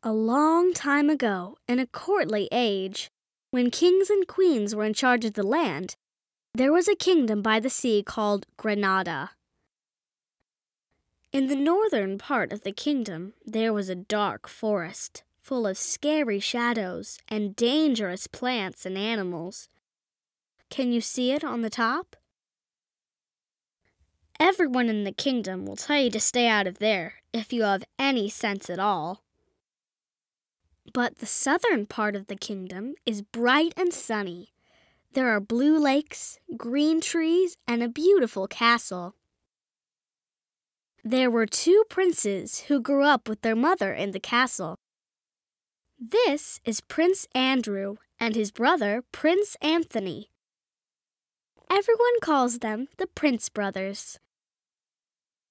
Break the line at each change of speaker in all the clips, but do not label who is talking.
A long time ago, in a courtly age, when kings and queens were in charge of the land, there was a kingdom by the sea called Granada. In the northern part of the kingdom, there was a dark forest, full of scary shadows and dangerous plants and animals. Can you see it on the top? Everyone in the kingdom will tell you to stay out of there if you have any sense at all. But the southern part of the kingdom is bright and sunny. There are blue lakes, green trees, and a beautiful castle. There were 2 princes who grew up with their mother in the castle. This is Prince Andrew and his brother, Prince Anthony. Everyone calls them the Prince Brothers.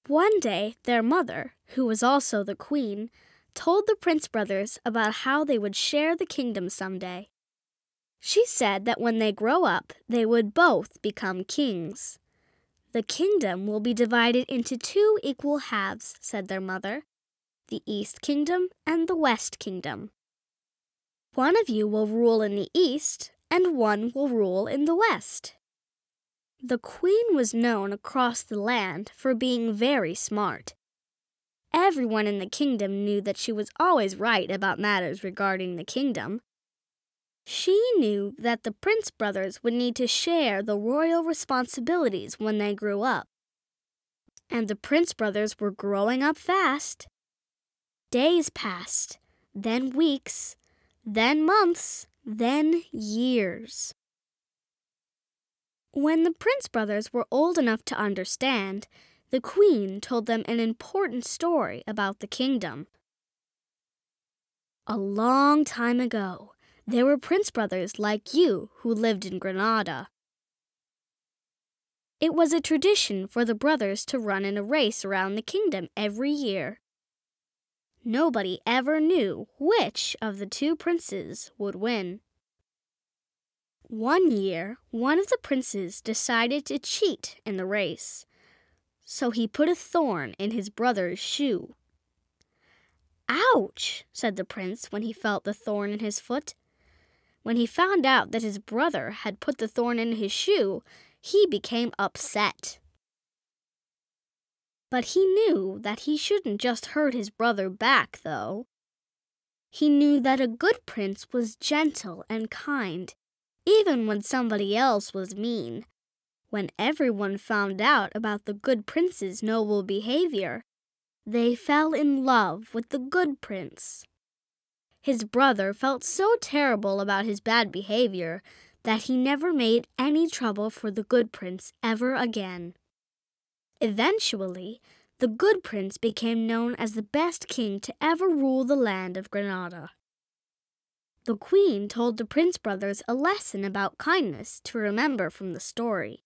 One day, their mother, who was also the queen, told the Prince Brothers about how they would share the kingdom someday. She said that when they grow up, they would both become kings. The kingdom will be divided into 2 equal halves, said their mother, the East Kingdom and the West Kingdom. One of you will rule in the East, and one will rule in the West. The queen was known across the land for being very smart. Everyone in the kingdom knew that she was always right about matters regarding the kingdom. She knew that the Prince Brothers would need to share the royal responsibilities when they grew up. And the Prince Brothers were growing up fast. Days passed, then weeks, then months, then years. When the Prince Brothers were old enough to understand, the queen told them an important story about the kingdom. A long time ago, there were Prince Brothers like you who lived in Granada. It was a tradition for the brothers to run in a race around the kingdom every year. Nobody ever knew which of the 2 princes would win. One year, one of the princes decided to cheat in the race, so he put a thorn in his brother's shoe. "Ouch!" said the prince when he felt the thorn in his foot. When he found out that his brother had put the thorn in his shoe, he became upset. But he knew that he shouldn't just hurt his brother back, though. He knew that a good prince was gentle and kind, even when somebody else was mean. When everyone found out about the good prince's noble behavior, they fell in love with the good prince. His brother felt so terrible about his bad behavior that he never made any trouble for the good prince ever again. Eventually, the good prince became known as the best king to ever rule the land of Granada. The queen told the Prince Brothers a lesson about kindness to remember from the story.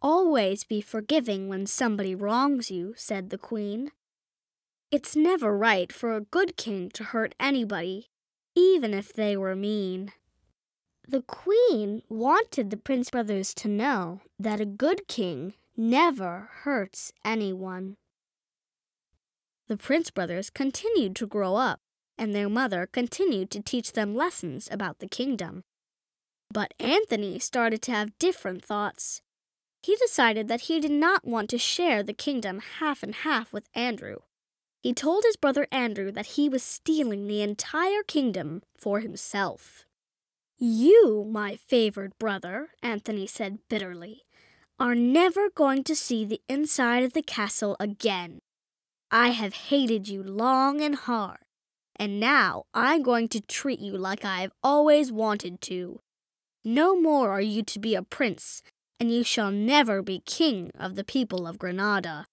"Always be forgiving when somebody wrongs you," said the queen. "It's never right for a good king to hurt anybody, even if they were mean." The queen wanted the Prince Brothers to know that a good king never hurts anyone. The Prince Brothers continued to grow up, and their mother continued to teach them lessons about the kingdom. But Anthony started to have different thoughts. He decided that he did not want to share the kingdom half and half with Andrew. He told his brother Andrew that he was stealing the entire kingdom for himself. "You, my favored brother," Anthony said bitterly, "are never going to see the inside of the castle again. I have hated you long and hard, and now I'm going to treat you like I have always wanted to. No more are you to be a prince, and you shall never be king of the people of Granada.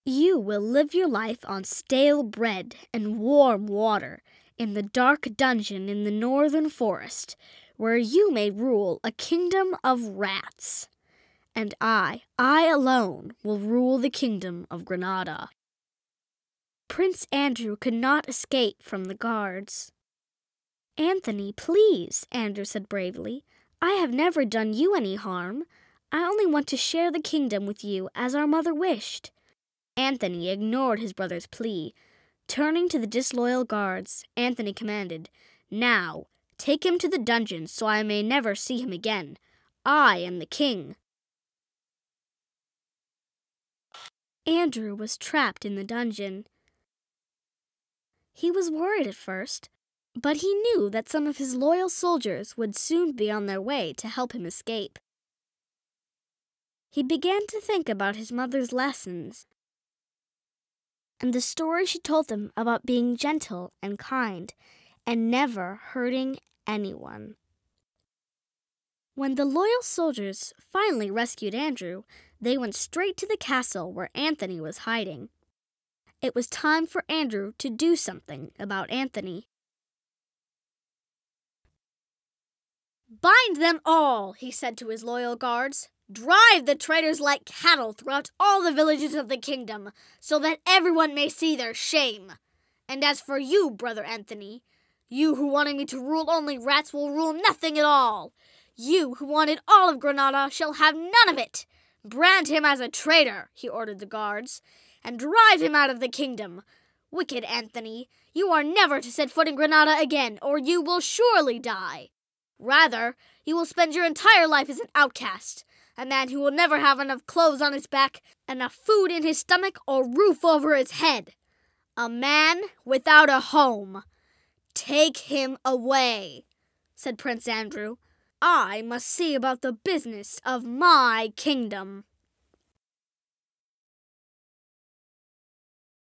You will live your life on stale bread and warm water in the dark dungeon in the northern forest, where you may rule a kingdom of rats. And I alone, will rule the kingdom of Granada." Prince Andrew could not escape from the guards. "Anthony, please," Andrew said bravely. "I have never done you any harm. I only want to share the kingdom with you as our mother wished." Anthony ignored his brother's plea. Turning to the disloyal guards, Anthony commanded, "Now, take him to the dungeon so I may never see him again. I am the king." Andrew was trapped in the dungeon. He was worried at first, but he knew that some of his loyal soldiers would soon be on their way to help him escape. He began to think about his mother's lessons and the story she told them about being gentle and kind and never hurting anyone. When the loyal soldiers finally rescued Andrew, they went straight to the castle where Anthony was hiding. It was time for Andrew to do something about Anthony. "Bind them all," he said to his loyal guards. "Drive the traitors like cattle throughout all the villages of the kingdom, so that everyone may see their shame. And as for you, brother Anthony, you who wanted me to rule only rats will rule nothing at all. You who wanted all of Granada shall have none of it. Brand him as a traitor," he ordered the guards, "and drive him out of the kingdom. Wicked Anthony, you are never to set foot in Granada again, or you will surely die. Rather, you will spend your entire life as an outcast, a man who will never have enough clothes on his back, enough food in his stomach, or roof over his head. A man without a home. Take him away," said Prince Andrew. "I must see about the business of my kingdom."